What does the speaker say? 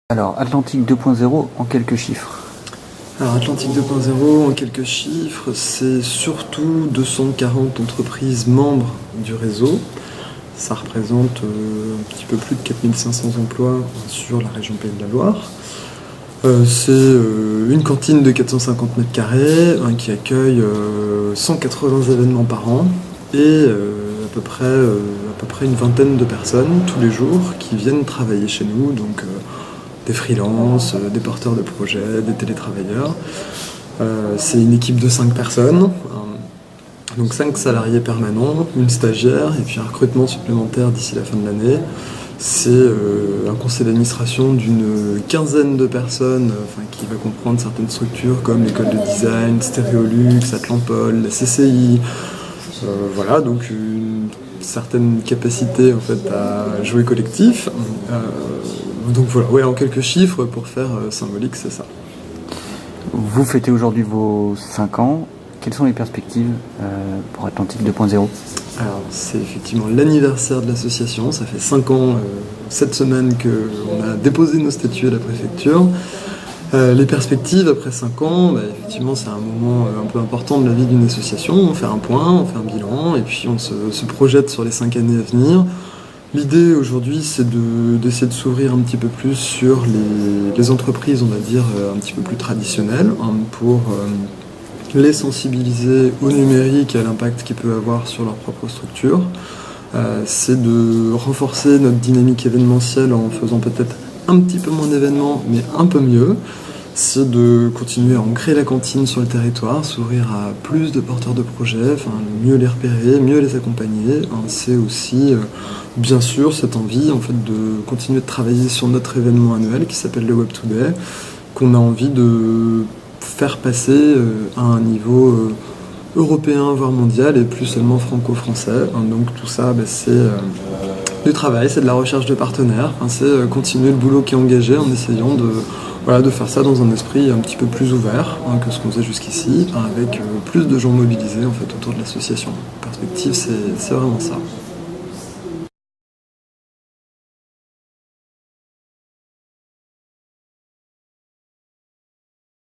Alors, Atlantique 2.0 en quelques chiffres. Alors Atlantique 2.0, en quelques chiffres, c'est surtout 240 entreprises membres du réseau. Ça représente un petit peu plus de 4500 emplois sur la région Pays de la Loire. C'est une cantine de 450 mètres carrés qui accueille 180 événements par an et à peu près une vingtaine de personnes tous les jours qui viennent travailler chez nous. Donc, des freelances, des porteurs de projets, des télétravailleurs. C'est une équipe de 5 personnes, donc 5 salariés permanents, une stagiaire et puis un recrutement supplémentaire d'ici la fin de l'année. C'est un conseil d'administration d'une quinzaine de personnes qui va comprendre certaines structures comme l'école de design, Stéréolux, Atlampol, la CCI. Voilà, donc une certaine capacité en fait à jouer collectif. Donc voilà, ouais, en quelques chiffres, pour faire symbolique, c'est ça. Vous fêtez aujourd'hui vos 5 ans. Quelles sont les perspectives pour Atlantique 2.0 ? Alors, c'est effectivement l'anniversaire de l'association. Ça fait 5 ans, cette semaine, qu'on a déposé nos statuts à la préfecture. Les perspectives, après 5 ans, effectivement, c'est un moment un peu important de la vie d'une association. On fait un point, on fait un bilan, et puis on se projette sur les 5 années à venir. L'idée aujourd'hui, c'est d'essayer de s'ouvrir un petit peu plus sur les entreprises, on va dire, un petit peu plus traditionnelles, pour les sensibiliser au numérique et à l'impact qu'il peut avoir sur leur propre structure. C'est de renforcer notre dynamique événementielle en faisant peut-être un petit peu moins d'événements, mais un peu mieux. C'est de continuer à ancrer la cantine sur le territoire, s'ouvrir à plus de porteurs de projets, mieux les repérer, mieux les accompagner. C'est aussi, bien sûr, cette envie en fait, de continuer de travailler sur notre événement annuel qui s'appelle le Web Today, qu'on a envie de faire passer à un niveau européen, voire mondial, et plus seulement franco-français. Donc tout ça, c'est du travail, c'est de la recherche de partenaires, c'est continuer le boulot qui est engagé en essayant de faire ça dans un esprit un petit peu plus ouvert que ce qu'on faisait jusqu'ici, avec plus de gens mobilisés en fait, autour de l'association. La perspective, c'est vraiment ça.